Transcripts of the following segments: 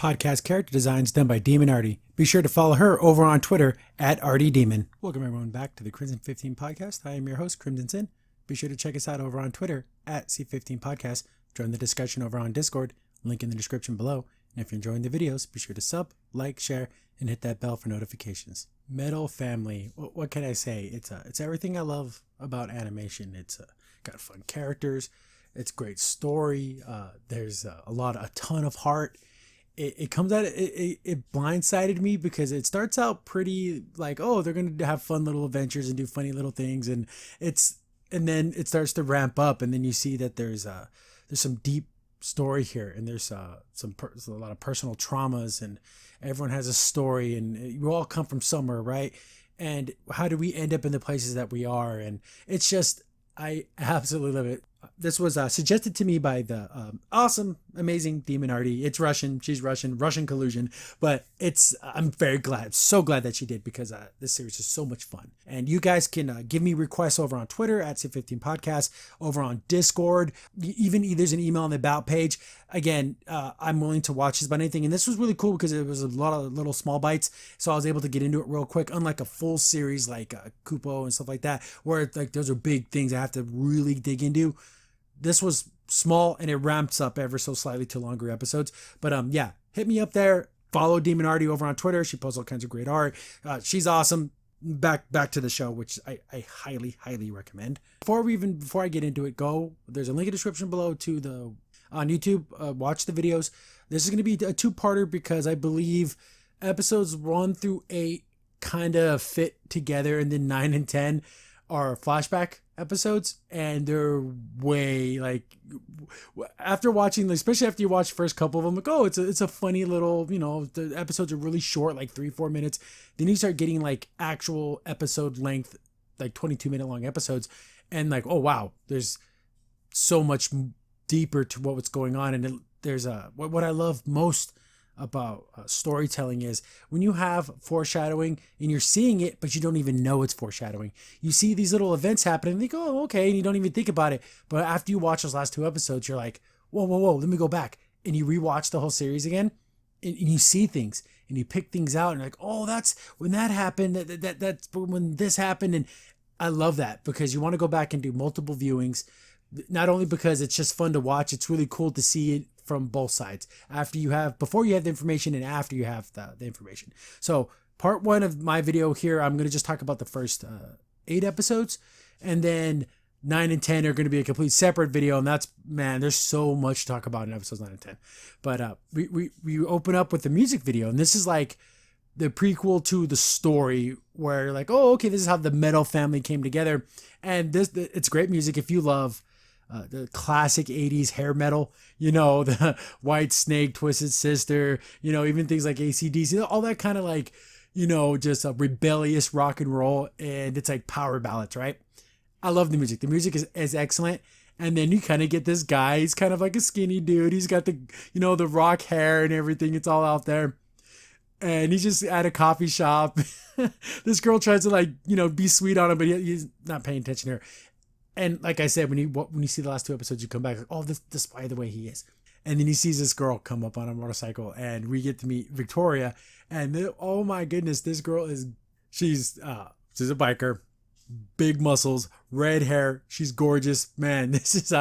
podcast character designs done by Demon Artie. Be sure to follow her over on Twitter at ArtieDemon. Welcome everyone back to the Crimson 15 podcast. I am your host, Crimson Sin. Be sure to check us out over on Twitter at C15 Podcast. Join the discussion over on Discord, link in the description below. And if you're enjoying the videos, be sure to sub, like, share, and hit that bell for notifications. Metal Family. What can I say? It's everything I love about animation. It's got fun characters. It's great story. There's a ton of heart. It comes out. It blindsided me because it starts out pretty like, oh, they're gonna have fun little adventures and do funny little things, and then it starts to ramp up, and then you see that there's some deep story here, and there's a lot of personal traumas, and everyone has a story, and we all come from somewhere, right? And how do we end up in the places that we are? And it's just, I absolutely love it. This was suggested to me by the awesome, amazing Demon Artie. It's Russian. She's Russian collusion. But I'm very glad, so glad that she did, because this series is so much fun. And you guys can give me requests over on Twitter at C15 Podcast, over on Discord. Even there's an email on the About page. Again, I'm willing to watch just about anything. And this was really cool because it was a lot of little small bites. So I was able to get into it real quick, unlike a full series like Kupo and stuff like that, where like those are big things I have to really dig into. This was small, and it ramps up ever so slightly to longer episodes. But yeah, hit me up there. Follow Demon Artie over on Twitter. She posts all kinds of great art. She's awesome. Back to the show, which I highly recommend. Before I get into it, there's a link in the description below to the on YouTube. Watch the videos. This is going to be a two-parter because I believe episodes 1 through 8 kind of fit together, and then 9 and 10 are flashback episodes, and they're way like, after watching, especially after you watch the first couple of them, like, oh, it's a funny little, the episodes are really short, like 3-4 minutes. Then you start getting like actual episode length, like 22-minute long episodes, and like, oh wow, there's so much deeper to what's going on. And there's what I love most about storytelling is when you have foreshadowing and you're seeing it, but you don't even know it's foreshadowing. You see these little events happening, and you go, oh, okay, and you don't even think about it. But after you watch those last 2 episodes, you're like, whoa, let me go back. And you rewatch the whole series again, and you see things, and you pick things out, and you're like, oh, that's when that happened, that's when this happened. And I love that, because you want to go back and do multiple viewings, not only because it's just fun to watch, it's really cool to see it from both sides, before you have the information and after you have the information. So part 1 of my video here, I'm going to just talk about the first 8 episodes, and then 9 and 10 are going to be a complete separate video. And there's so much to talk about in episodes 9 and 10. But we open up with the music video, and this is like the prequel to the story, where you're like, oh, okay, this is how the Metal Family came together. And it's great music if you love the classic 80s hair metal, the White Snake, Twisted Sister, even things like AC/DC, all that kind of like, just a rebellious rock and roll, and it's like power ballads, right? I love the music. The music is excellent. And then you kind of get this guy, he's kind of like a skinny dude. He's got the, the rock hair and everything. It's all out there. And he's just at a coffee shop. This girl tries to like, be sweet on him, but he's not paying attention to her. And like I said, when you see the last 2 episodes, you come back like, oh, this by the way he is. And then he sees this girl come up on a motorcycle, and we get to meet Victoria. And oh my goodness, this girl she's a biker, big muscles, red hair. She's gorgeous, man. This is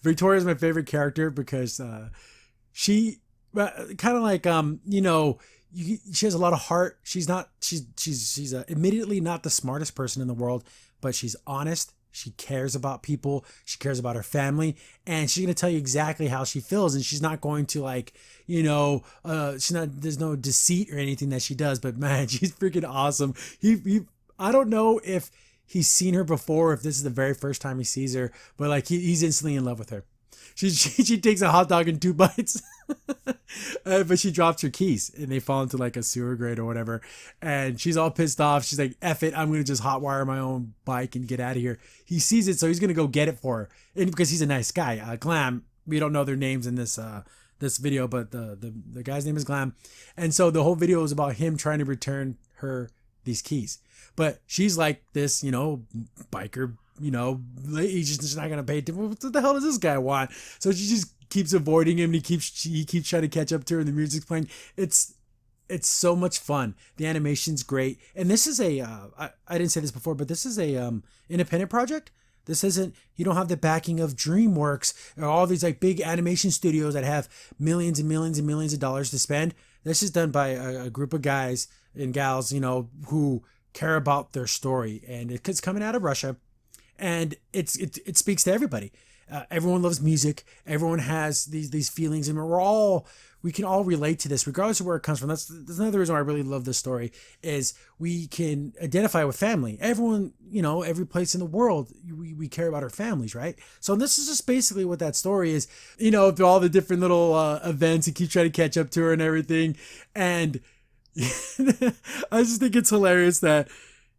Victoria's my favorite character because she kind of like she has a lot of heart. She's admittedly not the smartest person in the world, but she's honest. She cares about people. She cares about her family, and she's going to tell you exactly how she feels. And she's not going to like, there's no deceit or anything that she does, but man, she's freaking awesome. I don't know if he's seen her before, if this is the very first time he sees her, but like he's instantly in love with her. She takes a hot dog in 2 bites, but she drops her keys and they fall into like a sewer grate or whatever. And she's all pissed off. She's like, F it, I'm going to just hotwire my own bike and get out of here. He sees it, so he's going to go get it for her. And because he's a nice guy. Glam, we don't know their names in this video, but the guy's name is Glam. And so the whole video is about him trying to return her these keys. But she's like this, biker, he's just not going to pay attention. What the hell does this guy want? So she just keeps avoiding him, and he keeps trying to catch up to her, and the music's playing. It's so much fun. The animation's great, and this is I didn't say this before, but this is a independent project. This isn't, you don't have the backing of DreamWorks or all these like big animation studios that have millions and millions and millions of dollars to spend. This is done by a group of guys and gals, who care about their story, and it's coming out of Russia, and it speaks to everybody. Everyone loves music. Everyone has these feelings, and we can all relate to this, regardless of where it comes from. That's another reason why I really love this story, is we can identify with family. Everyone, every place in the world, we care about our families, right? So this is just basically what that story is, through all the different little events, and keep trying to catch up to her and everything. And I just think it's hilarious that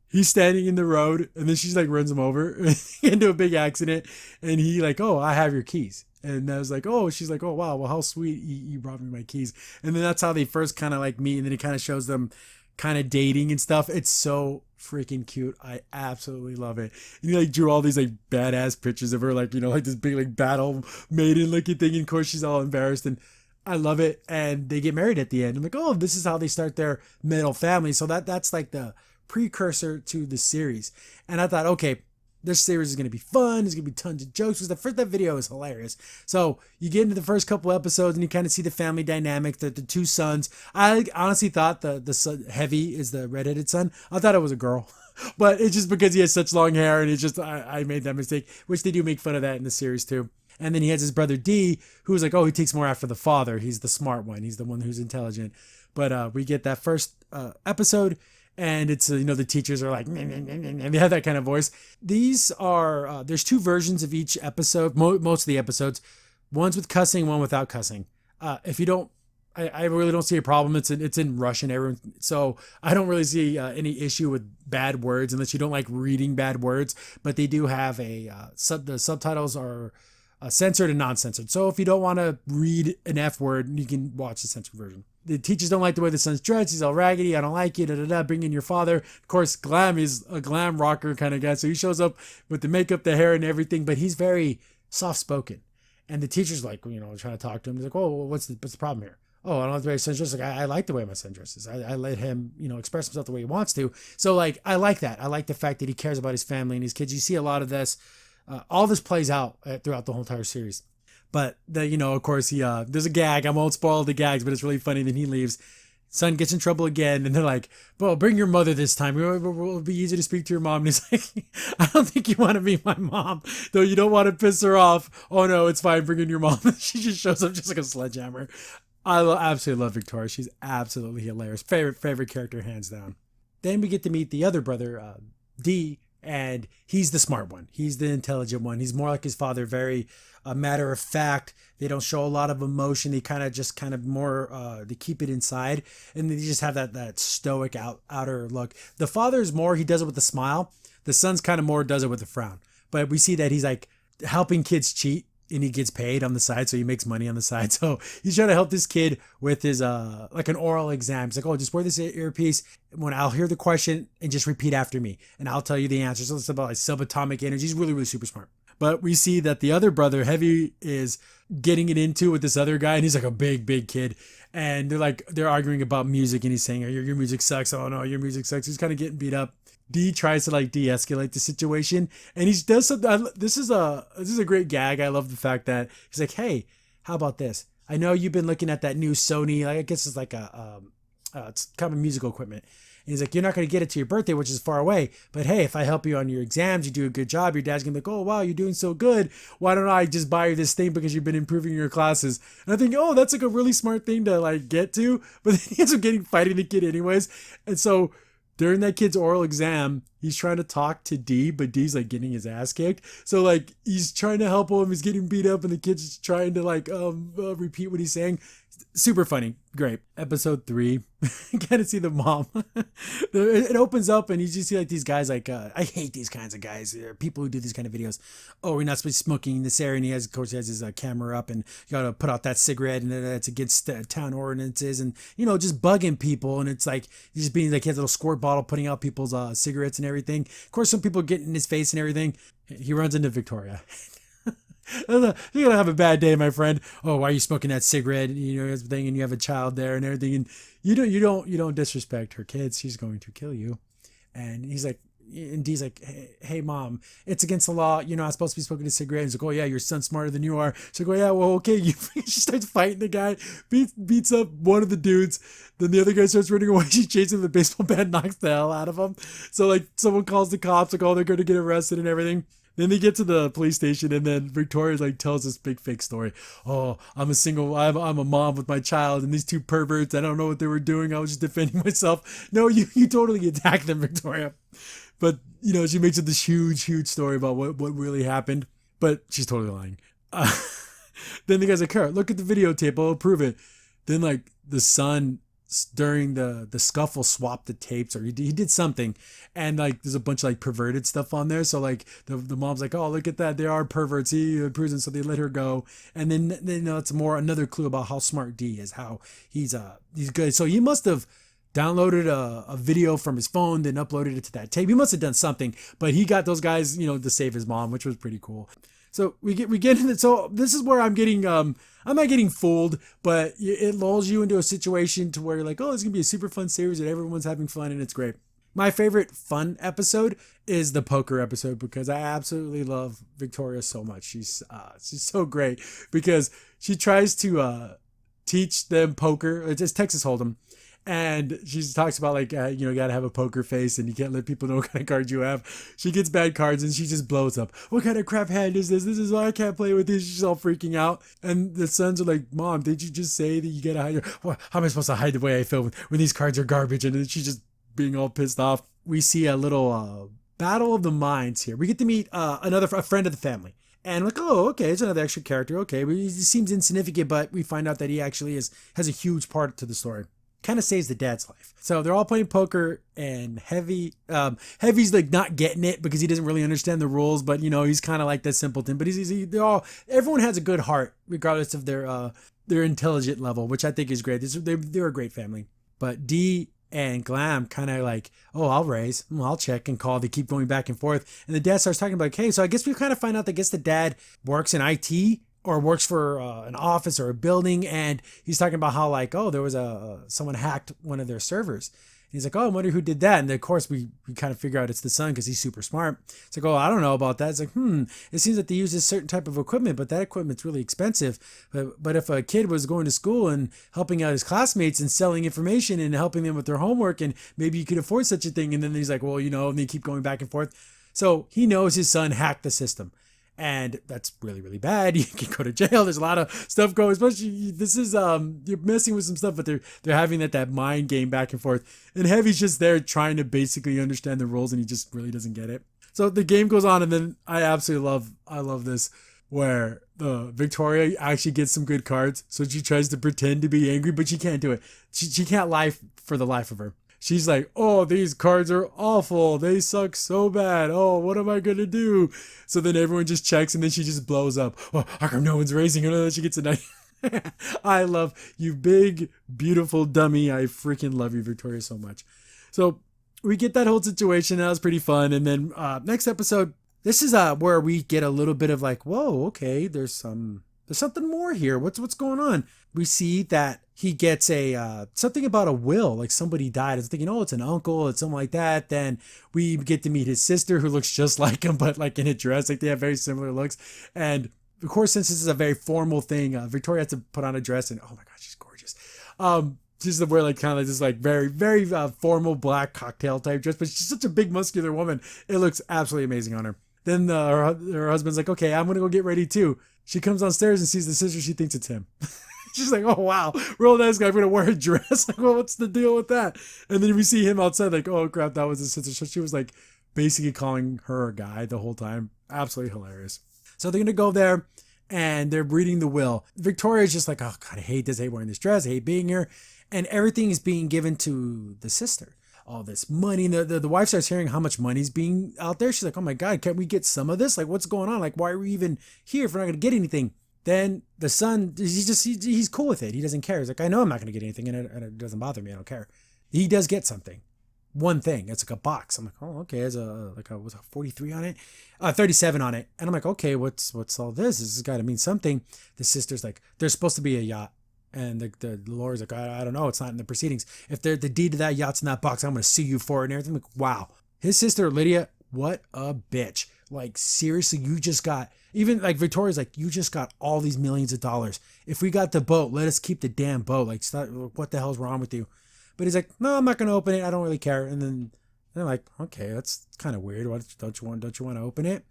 he's standing in the road, and then she's like runs him over into a big accident, and he like, oh, I have your keys. And I was like, oh, she's like, oh, wow, well, how sweet, you brought me my keys. And then that's how they first kind of like meet, and then it kind of shows them kind of dating and stuff. It's so freaking cute. I absolutely love it. And he like drew all these like badass pictures of her, like, like this big like battle maiden looking thing, and of course she's all embarrassed, and I love it. And they get married at the end. I'm like, oh, this is how they start their middle family. So that's like the precursor to the series. And I thought, okay, this series is going to be fun. There's going to be tons of jokes, because that video is hilarious. So you get into the first couple episodes, and you kind of see the family dynamic, the two sons. I honestly thought the son, Heavy, is the redheaded son. I thought it was a girl, but it's just because he has such long hair, and it's just, I made that mistake, which they do make fun of that in the series too. And then he has his brother D, who's like, oh, he takes more after the father. He's the smart one. He's the one who's intelligent. But we get that first episode, and it's, the teachers are like, and they have that kind of voice. These are, there's two versions of each episode, most of the episodes. One's with cussing, one without cussing. If you don't, I really don't see a problem. It's in Russian, everyone, so I don't really see any issue with bad words, unless you don't like reading bad words. But they do have the subtitles are censored and non-censored. So if you don't want to read an F word, you can watch the censored version. The teachers don't like the way the son's dressed. He's all raggedy. I don't like it. Bring in your father. Of course, Glam is a glam rocker kind of guy. So he shows up with the makeup, the hair, and everything. But he's very soft-spoken. And the teacher's like, trying to talk to him. He's like, oh, what's the problem here? Oh, I don't like the way my son dresses. Like, I like the way my son dresses. I let him, express himself the way he wants to. So, like, I like that. I like the fact that he cares about his family and his kids. You see a lot of this. All this plays out throughout the whole entire series. But, of course, there's a gag. I won't spoil the gags, but it's really funny. Then he leaves. Son gets in trouble again, and they're like, well, bring your mother this time. It'll be easy to speak to your mom. And he's like, I don't think you want to be my mom, though you don't want to piss her off. Oh, no, it's fine. Bring in your mom. She just shows up just like a sledgehammer. I absolutely love Victoria. She's absolutely hilarious. Favorite character, hands down. Then we get to meet the other brother, D, and he's the smart one. He's the intelligent one. He's more like his father, very matter of fact. They don't show a lot of emotion. They kind of more, they keep it inside. And they just have that stoic outer look. The father is more, he does it with a smile. The son's kind of more does it with a frown. But we see that he's like helping kids cheat, and he gets paid on the side, so he makes money on the side. So he's trying to help this kid with his like an oral exam. He's like, oh, just wear this earpiece when I'll hear the question and just repeat after me, and I'll tell you the answer. So it's about like subatomic energy. He's really, really super smart. But we see that the other brother, Heavy, is getting it into with this other guy, and he's like a big kid. And they're arguing about music, and he's saying, oh, your music sucks. Oh no, your music sucks. He's kind of getting beat up. D tries to like de-escalate the situation, and he does something. This is a great gag. I love the fact that he's like, hey, how about this? I know you've been looking at that new Sony, I guess it's like it's kind of musical equipment. And he's like, you're not going to get it to your birthday, which is far away. But hey, if I help you on your exams, you do a good job, your dad's going to be like, oh, wow, you're doing so good. Why don't I just buy you this thing because you've been improving your classes? And I think, oh, that's like a really smart thing to like get to. But then he ends up fighting the kid anyways. And so during that kid's oral exam, he's trying to talk to D, but D's like getting his ass kicked. So like he's trying to help him. He's getting beat up, and the kid's trying to like repeat what he's saying. Super funny. Great. Episode 3. Kind of see the mom. It opens up, and you just see like these guys like, I hate these kinds of guys. People who do these kind of videos. Oh, we're not supposed to be smoking in this area. And he has his camera up, and you got to put out that cigarette, and it's against town ordinances, and, just bugging people. And it's like, he's just being like, he has a little squirt bottle putting out people's cigarettes and everything. Of course, some people get in his face and everything. He runs into Victoria. You're gonna have a bad day, my friend. Oh, why are you smoking that cigarette? You know, everything, and you have a child there and everything, and you don't disrespect her kids. She's going to kill you. And he's like, and Dee's like, hey, mom, it's against the law. You're not supposed to be smoking a cigarette. And he's like, oh yeah, your son's smarter than you are. She's like, oh yeah, well, okay. She starts fighting the guy, beats up one of the dudes. Then the other guy starts running away. She chases him with a baseball bat, knocks the hell out of him. So like someone calls the cops, like, oh, they're going to get arrested and everything. Then they get to the police station, and then Victoria like tells this big fake story. Oh, I'm a mom with my child, and these two perverts, I don't know what they were doing. I was just defending myself. No, you totally attacked them, Victoria. But she makes it this huge story about what really happened. But she's totally lying. Then the guy's like, "Kurt, look at the videotape. I'll prove it." Then like the son during the scuffle swapped the tapes, or he did something, and like there's a bunch of like perverted stuff on there. So like the mom's like, oh, look at that, they are perverts, he in prison. So they let her go. And then it's another clue about how smart D is, how he's good. So he must have downloaded a video from his phone, then uploaded it to that tape. He must have done something, but he got those guys to save his mom, which was pretty cool. So we get into it. So this is where I'm not getting fooled, but it lulls you into a situation to where you're like, oh, it's gonna be a super fun series and everyone's having fun and it's great. My favorite fun episode is the poker episode, because I absolutely love Victoria so much. She's so great because she tries to teach them poker. It's Texas Hold'em. And she talks about like, you got to have a poker face and you can't let people know what kind of cards you have. She gets bad cards and she just blows up. What kind of crap hand is this? This is why I can't play with this. She's all freaking out. And the sons are like, Mom, did you just say that you got to hide your... Well, how am I supposed to hide the way I feel when these cards are garbage? And then she's just being all pissed off. We see a little battle of the minds here. We get to meet a friend of the family. And like, oh, okay, it's another extra character. Okay, he seems insignificant, but we find out that he actually has a huge part to the story. Kind of saves the dad's life. So they're all playing poker, and Heavy's like not getting it because he doesn't really understand the rules, but he's kind of like that simpleton. But everyone has a good heart regardless of their intelligent level, which I think is great. They're a great family. But D and Glam kind of like, oh, I'll check and call. They keep going back and forth, and the dad starts talking about, hey, so I guess we kind of find out that the dad works in IT, or works for an office or a building, and he's talking about how like, oh, there was someone hacked one of their servers. And he's like, oh, I wonder who did that. And then, of course, we kind of figure out it's the son because he's super smart. It's like, oh, I don't know about that. It's like, it seems that they use this certain type of equipment, but that equipment's really expensive. But if a kid was going to school and helping out his classmates and selling information and helping them with their homework, and maybe you could afford such a thing. And then he's like, well, and they keep going back and forth. So he knows his son hacked the system. And that's really, really bad. You can go to jail. There's a lot of stuff going, especially this is, you're messing with some stuff, but they're having that mind game back and forth. And Heavy's just there trying to basically understand the rules, and he just really doesn't get it. So the game goes on, and then I love this, where the Victoria actually gets some good cards. So she tries to pretend to be angry, but she can't do it. She can't lie for the life of her. She's like, oh, these cards are awful. They suck so bad. Oh, what am I going to do? So then everyone just checks, and then she just blows up. Oh, how come no one's raising her? And then she gets a night. I love you, big, beautiful dummy. I freaking love you, Victoria, so much. So we get that whole situation. That was pretty fun. And then next episode, this is where we get a little bit of like, whoa, okay, there's something more here. What's going on? We see that he gets something about a will, like somebody died. I was thinking, oh, it's an uncle, it's something like that. Then we get to meet his sister, who looks just like him, but like in a dress. Like they have very similar looks. And of course, since this is a very formal thing, Victoria has to put on a dress, and oh my God, she's gorgeous. She's to wear like kind of this like very, very formal black cocktail type dress, but she's such a big muscular woman. It looks absolutely amazing on her. Then her husband's like, okay, I'm going to go get ready too. She comes downstairs and sees the sister. She thinks it's him. She's like, oh, wow, real nice guy. I'm going to wear a dress. Like, well, what's the deal with that? And then we see him outside like, oh, crap, that was his sister. So she was like basically calling her a guy the whole time. Absolutely hilarious. So they're going to go there, and they're reading the will. Victoria's just like, oh, God, I hate this. I hate wearing this dress. I hate being here. And everything is being given to the sister. All this money. The wife starts hearing how much money's being out there. She's like, oh my God, can't we get some of this? Like, what's going on? Like, why are we even here if we're not going to get anything? Then the son, he's cool with it. He doesn't care. He's like, I know I'm not going to get anything, and it doesn't bother me. I don't care. He does get something. one thing. It's like a box. I'm like, oh, okay. There's was a 43 on it, 37 on it. And I'm like, okay, what's all this? This has got to mean something. The sister's like, there's supposed to be a yacht. And the lawyer's like, I don't know. It's not in the proceedings. If the deed to that yacht's in that box, I'm going to sue you for it and everything. I'm like, wow. His sister, Lydia, what a bitch. Like, seriously, you just got, even like Victoria's like, you just got all these millions of dollars. If we got the boat, let us keep the damn boat. Like, what the hell's wrong with you? But he's like, no, I'm not going to open it. I don't really care. And then they're like, okay, that's kind of weird. Why don't you want to open it?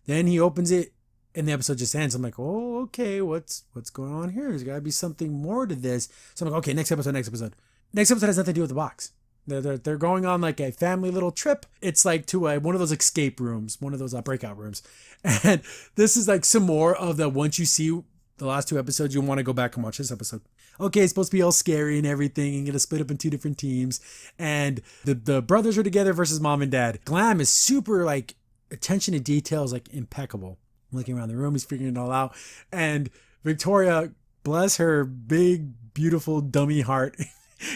Then he opens it and the episode just ends. I'm like, oh, okay, what's going on here? There's got to be something more to this. So I'm like, okay, next episode. Next episode has nothing to do with the box. They're going on like a family little trip. It's like to one of those escape rooms, one of those breakout rooms. And this is like some more of the, once you see the last 2 episodes, you'll want to go back and watch this episode. Okay, it's supposed to be all scary and everything and going to split up in 2 different teams. And the brothers are together versus mom and dad. Glam is super like attention to detail is like impeccable. Looking around the room, he's figuring it all out. And Victoria, bless her big, beautiful dummy heart.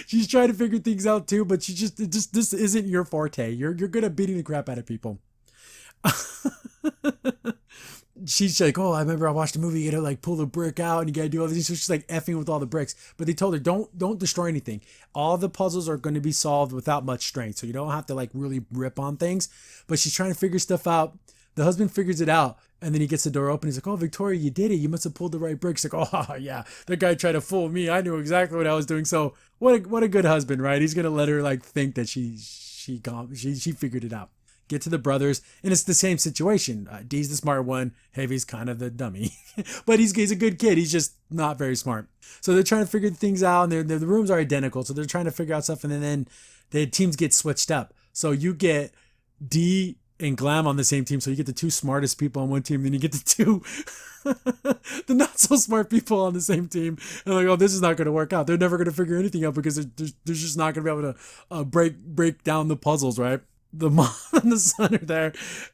She's trying to figure things out too, but this isn't your forte. You're good at beating the crap out of people. She's like, oh, I remember I watched a movie, you gotta like pull the brick out and you gotta do all these. So she's like effing with all the bricks. But they told her, don't destroy anything. All the puzzles are going to be solved without much strength. So you don't have to like really rip on things. But she's trying to figure stuff out. The husband figures it out. And then he gets the door open. He's like, oh, Victoria, you did it. You must have pulled the right bricks. Like, oh, yeah, that guy tried to fool me. I knew exactly what I was doing. So what a good husband, right? He's going to let her like think that she figured it out. Get to the brothers. And it's the same situation. Dee's the smart one. Heavy's kind of the dummy. But he's a good kid. He's just not very smart. So they're trying to figure things out. And the rooms are identical. So they're trying to figure out stuff. And then the teams get switched up. So you get Dee and Glam on the same team. So you get the 2 smartest people on one team, then you get the 2 the not so smart people on the same team. And like, oh, this is not going to work out. They're never going to figure anything out because they're just not going to be able to break down the puzzles, right? The mom and the son are there.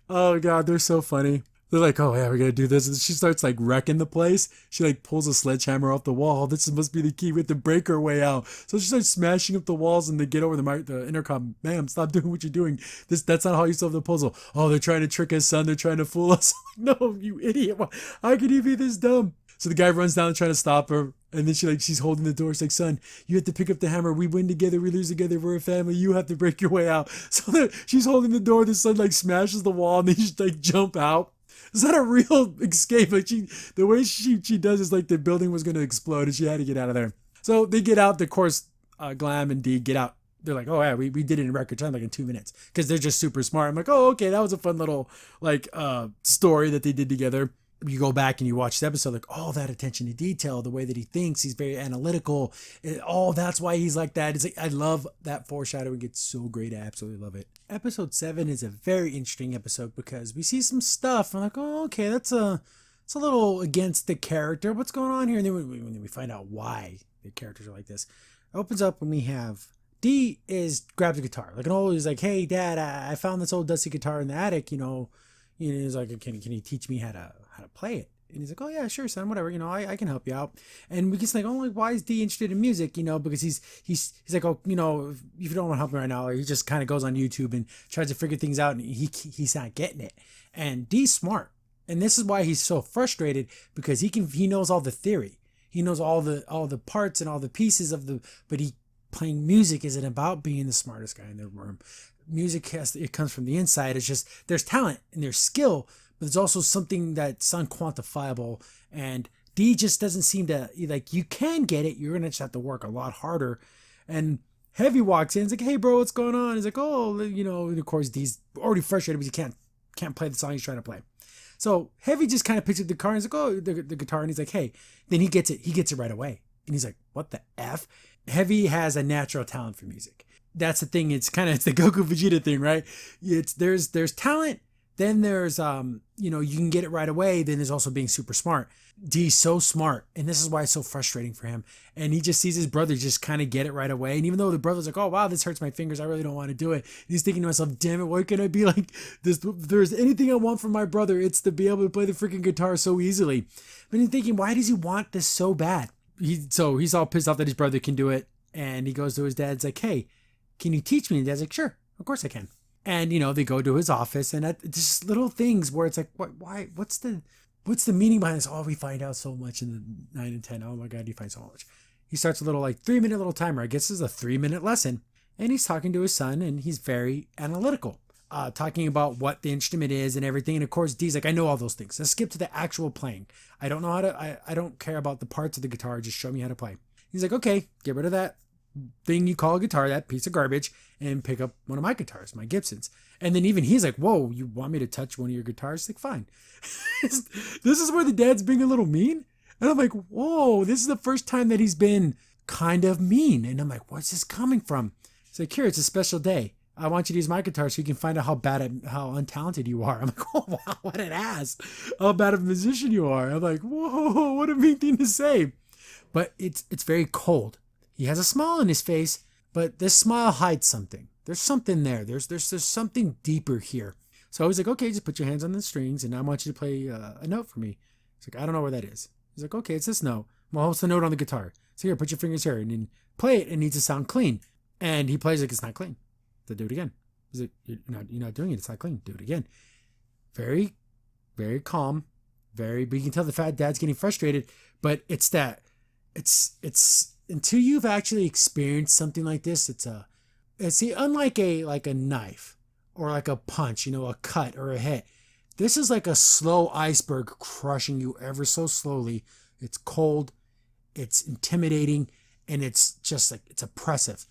Oh God, they're so funny. They're like, oh yeah, we're gonna do this. And she starts like wrecking the place. She like pulls a sledgehammer off the wall. This must be the key. We have to break our way out. So she starts smashing up the walls and they get over the intercom. Ma'am, stop doing what you're doing. That's not how you solve the puzzle. Oh, they're trying to trick his son. They're trying to fool us. No, you idiot. How could you be this dumb? So the guy runs down trying to stop her. And then she's holding the door. She's like, son, you have to pick up the hammer. We win together. We lose together. We're a family. You have to break your way out. So she's holding the door. The son like smashes the wall and they just like jump out. Is that a real escape? Like the way she does is like the building was going to explode and she had to get out of there. So they get out. Of course, Glam and Dee get out. They're like, oh yeah, we did it in record time, like in 2 minutes, because they're just super smart. I'm like, oh okay, that was a fun little like story that they did together. You go back and you watch the episode, like, oh, that attention to detail, the way that he thinks, he's very analytical. That's why he's like that. It's like, I love that foreshadowing. It's so great. I absolutely love it. Episode 7 is a very interesting episode because we see some stuff. I'm like, oh, okay, it's a little against the character. What's going on here? And then when we find out why the characters are like this, it opens up when we have Dee grabs a guitar. Like he's like, hey, Dad, I found this old dusty guitar in the attic. He's like, can you teach me how to play it? And he's like, oh yeah, sure, son, whatever, I can help you out. And we get like, oh, like, why is Dee interested in music? Because he's like, oh, if you don't want to help me right now, he just kind of goes on YouTube and tries to figure things out, and he's not getting it. And Dee's smart, and this is why he's so frustrated, because he knows all the theory, he knows all the parts and all the pieces but playing music isn't about being the smartest guy in the room. Music it comes from the inside. It's just there's talent and there's skill, but there's also something that's unquantifiable. And Dee just doesn't seem to, like, you can get it. You're gonna just have to work a lot harder. And Heavy walks in. He's like, hey bro, what's going on? He's like, oh, and of course Dee's already frustrated because he can't play the song he's trying to play. So Heavy just kind of picks up the guitar and he's like, oh, the guitar, and he's like, hey. Then he gets it right away. And he's like, what the F? Heavy has a natural talent for music. That's the thing. It's the Goku Vegeta thing, right? There's talent. Then there's, you can get it right away. Then there's also being super smart. Dee's so smart. And this is why it's so frustrating for him. And he just sees his brother just kind of get it right away. And even though the brother's like, oh, wow, this hurts my fingers. I really don't want to do it. And he's thinking to himself, damn it, why can I be like this? If there's anything I want from my brother, it's to be able to play the freaking guitar so easily. But he's thinking, why does he want this so bad? So he's all pissed off that his brother can do it. And he goes to his dad. It's like, hey, can you teach me? And Dad's like, sure. Of course I can. And, they go to his office and just little things where it's like, why, what's the meaning behind this? Oh, we find out so much in the 9 and 10. Oh my God, you find so much. He starts a little 3-minute little timer. I guess this is a 3-minute lesson. And he's talking to his son and he's very analytical, talking about what the instrument is and everything. And of course, Dee's like, I know all those things. Let's skip to the actual playing. I don't know how to, I don't care about the parts of the guitar. Just show me how to play. He's like, okay, get rid of that thing you call a guitar, that piece of garbage, and pick up one of my guitars, my Gibsons. And then even he's like, whoa, you want me to touch one of your guitars? Like, fine. This is where the dad's being a little mean. And I'm like, whoa, this is the first time that he's been kind of mean. And I'm like, where's this coming from? He's like, here, it's a special day. I want you to use my guitar so you can find out how untalented you are. I'm like, oh, wow, what an ass. How bad of a musician you are. I'm like, whoa, what a mean thing to say. But it's very cold. He has a smile on his face, but this smile hides something. There's something there. There's something deeper here. So I was like, okay, just put your hands on the strings and I want you to play a note for me. He's like, I don't know where that is. He's like, okay, it's this note. Well, what's the note on the guitar? So here, put your fingers here and then play it. It needs to sound clean. And he plays like it's not clean. So do it again. He's like, you're not doing it. It's not clean. Do it again. Very, very calm. But you can tell the fat dad's getting frustrated. But it's until you've actually experienced something like this, unlike a knife or like a punch, a cut or a hit. This is like a slow iceberg crushing you ever so slowly. It's cold, it's intimidating, and it's just like, it's oppressive.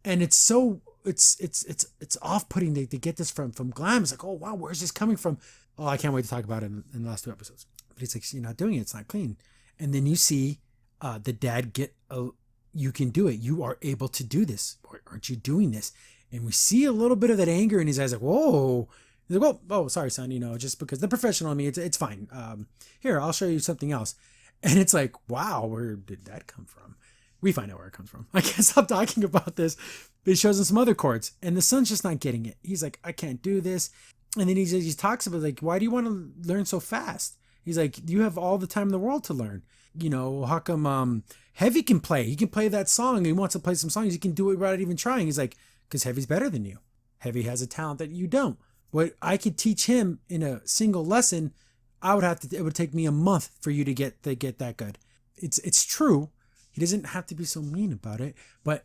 And it's so, it's off-putting to get this from Glam. It's like, oh wow, where's this coming from? Oh, I can't wait to talk about it in the last 2 episodes. But he's like, you're not doing it, it's not clean. And then you see the dad you can do it. You are able to do this. Or aren't you doing this? And we see a little bit of that anger in his eyes, like, whoa. He's like, oh, sorry, son, just because the professional in me, it's fine. Here, I'll show you something else. And it's like, wow, where did that come from? We find out where it comes from. I can't stop talking about this. But he shows him some other chords, and the son's just not getting it. He's like, I can't do this. And then he talks about, like, why do you want to learn so fast? He's like, you have all the time in the world to learn. How come Heavy can play? He can play that song. He wants to play some songs. He can do it without even trying. He's like, because Heavy's better than you. Heavy has a talent that you don't. What I could teach him in a single lesson, it would take me a month for you to get that good. It's true. He doesn't have to be so mean about it, but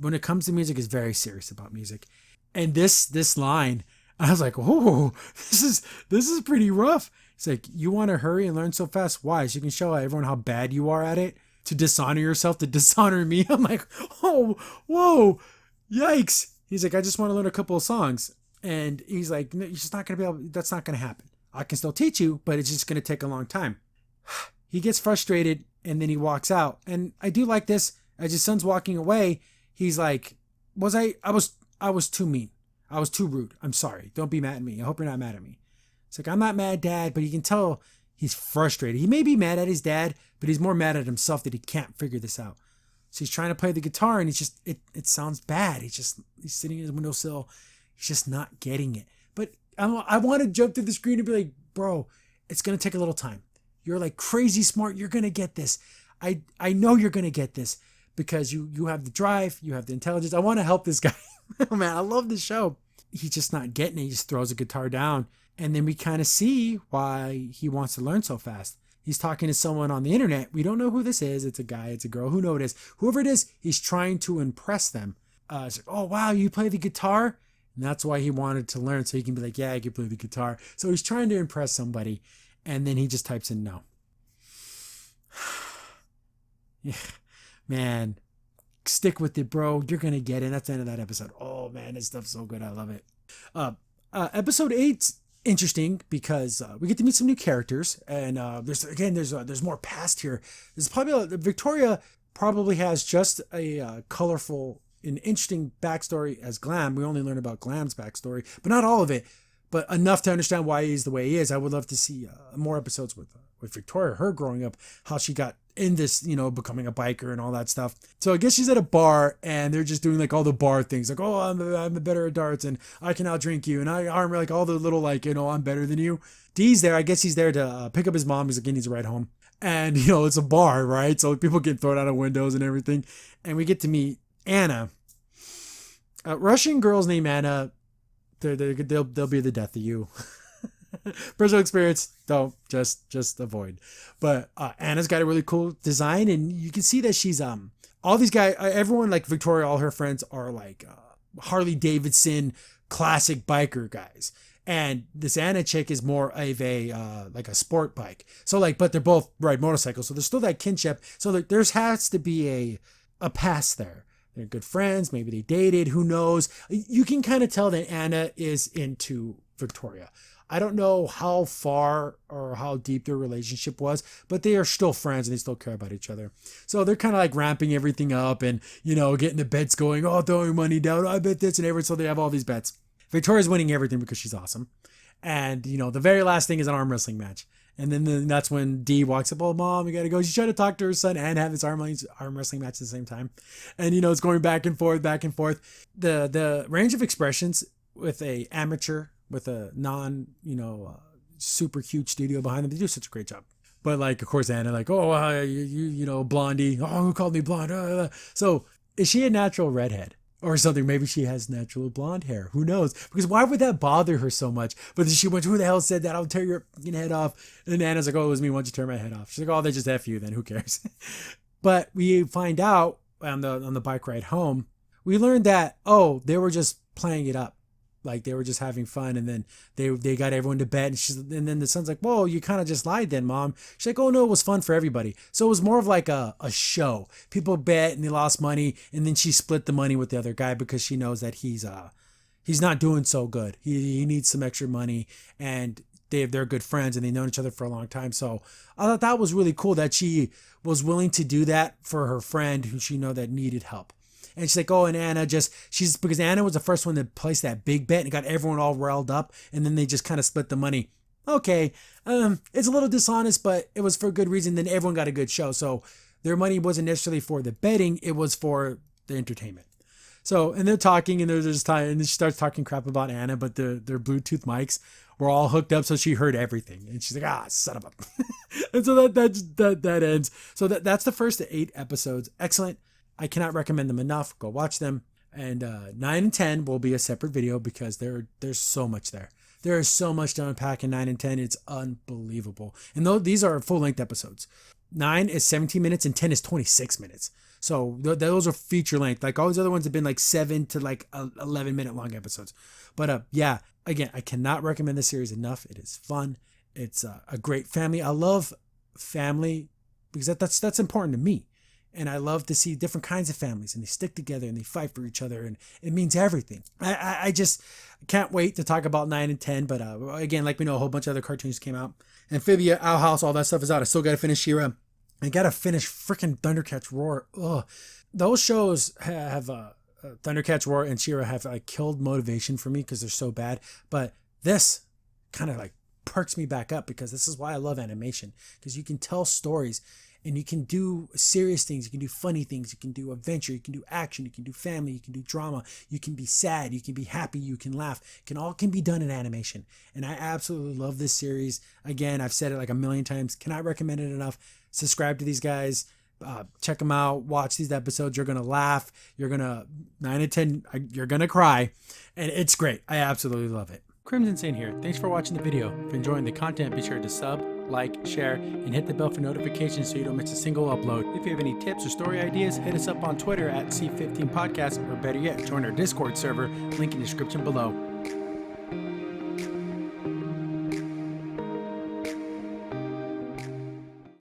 when it comes to music, it's very serious about music. And this line, I was like, oh, this is pretty rough. It's like, you want to hurry and learn so fast. Why? So you can show everyone how bad you are at it, to dishonor yourself, to dishonor me. I'm like, oh, whoa, yikes. He's like, I just want to learn a couple of songs. And he's like, no, you're just not going to be able, that's not going to happen. I can still teach you, but it's just going to take a long time. He gets frustrated and then he walks out. And I do like this. As his son's walking away, he's like, I was too mean. I was too rude. I'm sorry. Don't be mad at me. I hope you're not mad at me. It's like, I'm not mad, Dad, but you can tell he's frustrated. He may be mad at his dad, but he's more mad at himself that he can't figure this out. So he's trying to play the guitar and it sounds bad. He's sitting in his windowsill. He's just not getting it. But I want to jump through the screen and be like, bro, it's going to take a little time. You're like crazy smart. You're going to get this. I know you're going to get this because you have the drive. You have the intelligence. I want to help this guy. Man, I love this show. He's just not getting it. He just throws a guitar down. And then we kind of see why he wants to learn so fast. He's talking to someone on the internet. We don't know who this is. It's a guy. It's a girl. Who knows it is? Whoever it is, he's trying to impress them. It's like, oh, wow, you play the guitar? And that's why he wanted to learn, so he can be like, yeah, I can play the guitar. So he's trying to impress somebody. And then he just types in no. Yeah, man, stick with it, bro. You're going to get it. That's the end of that episode. Oh, man, this stuff's so good. I love it. Episode 8's interesting because we get to meet some new characters. And there's more past here. There's probably Victoria probably has just a colorful and interesting backstory as Glam. We only learn about Glam's backstory, but not all of it, but enough to understand why he's the way he is. I would love to see more episodes with Victoria, her growing up, how she got in this, becoming a biker and all that stuff. So I guess she's at a bar and they're just doing like all the bar things, like, oh, I'm better at darts and I can outdrink you and I'm like all the little like, I'm better than you. Dee's there. I guess he's there to pick up his mom because again, he's a ride home. And it's a bar, right? So people get thrown out of windows and everything. And we get to meet Anna. Russian girls named Anna, they'll be the death of you. Personal experience, don't just avoid. But Anna's got a really cool design, and you can see that she's all these guys, everyone like Victoria, all her friends are like Harley Davidson classic biker guys, and this Anna chick is more of a like a sport bike. So like, but they're both ride motorcycles, so there's still that kinship. So there has to be a past there. They're good friends. Maybe they dated. Who knows? You can kind of tell that Anna is into Victoria. I don't know how far or how deep their relationship was, but they are still friends and they still care about each other. So they're kind of like ramping everything up and, getting the bets going, throwing money down, I bet this and everything. So they have all these bets. Victoria's winning everything because she's awesome. And, the very last thing is an arm wrestling match. And then that's when Dee walks up, oh, Mom, we got to go. She's trying to talk to her son and have this arm wrestling match at the same time. And, it's going back and forth, back and forth. The range of expressions with a amateur, with a super huge studio behind them, they do such a great job. But like, of course, Anna, like, blondie. Oh, who called me blonde? So is she a natural redhead or something? Maybe she has natural blonde hair. Who knows? Because why would that bother her so much? But then she went, who the hell said that? I'll tear your head off. And Anna's like, oh, it was me. Why don't you tear my head off? She's like, oh, they just F you then. Who cares? But we find out on the bike ride home, we learned that, they were just playing it up. Like they were just having fun, and then they got everyone to bed, and then the son's like, whoa, you kind of just lied then, Mom. She's like, oh no, it was fun for everybody. So it was more of like a show. People bet and they lost money, and then she split the money with the other guy because she knows that he's not doing so good. He needs some extra money, and they're good friends and they've known each other for a long time. So I thought that was really cool that she was willing to do that for her friend who she know that needed help. And she's like, oh, and Anna because Anna was the first one to place that big bet and got everyone all riled up. And then they just kind of split the money. Okay. It's a little dishonest, but it was for a good reason. Then everyone got a good show. So their money wasn't necessarily for the betting. It was for the entertainment. So, and they're talking and they're just and then she starts talking crap about Anna, but their Bluetooth mics were all hooked up. So she heard everything and she's like, son of a, and so that ends. So that's the first 8 episodes. Excellent. I cannot recommend them enough. Go watch them. And 9 and 10 will be a separate video because there's so much there. There is so much to unpack in 9 and 10. It's unbelievable. And these are full-length episodes. 9 is 17 minutes and 10 is 26 minutes. So those are feature length. Like all these other ones have been like 7 to like 11-minute long episodes. But yeah, again, I cannot recommend this series enough. It is fun. It's a great family. I love family because that's important to me. And I love to see different kinds of families and they stick together and they fight for each other and it means everything. I just can't wait to talk about 9 and 10. But again, like we know, a whole bunch of other cartoons came out. Amphibia, Owl House, all that stuff is out. I still got to finish She-Ra. I got to finish freaking Thundercats Roar. Ugh. Those shows have Thundercats Roar and She-Ra have like killed motivation for me because they're so bad. But this kind of like perks me back up because this is why I love animation, because you can tell stories. And you can do serious things, you can do funny things, you can do adventure, you can do action, you can do family, you can do drama, you can be sad, you can be happy, you can laugh. All can be done in animation. And I absolutely love this series. Again, I've said it like a million times. Cannot recommend it enough. Subscribe to these guys. Check them out. Watch these episodes. You're going to laugh. You're going to, 9 and 10, you're going to cry. And it's great. I absolutely love it. Crimson Saint here. Thanks for watching the video. If you're enjoying the content, be sure to sub, like, share, and hit the bell for notifications so you don't miss a single upload. If you have any tips or story ideas, hit us up on Twitter at C15 Podcast, or better yet, join our Discord server, link in the description below.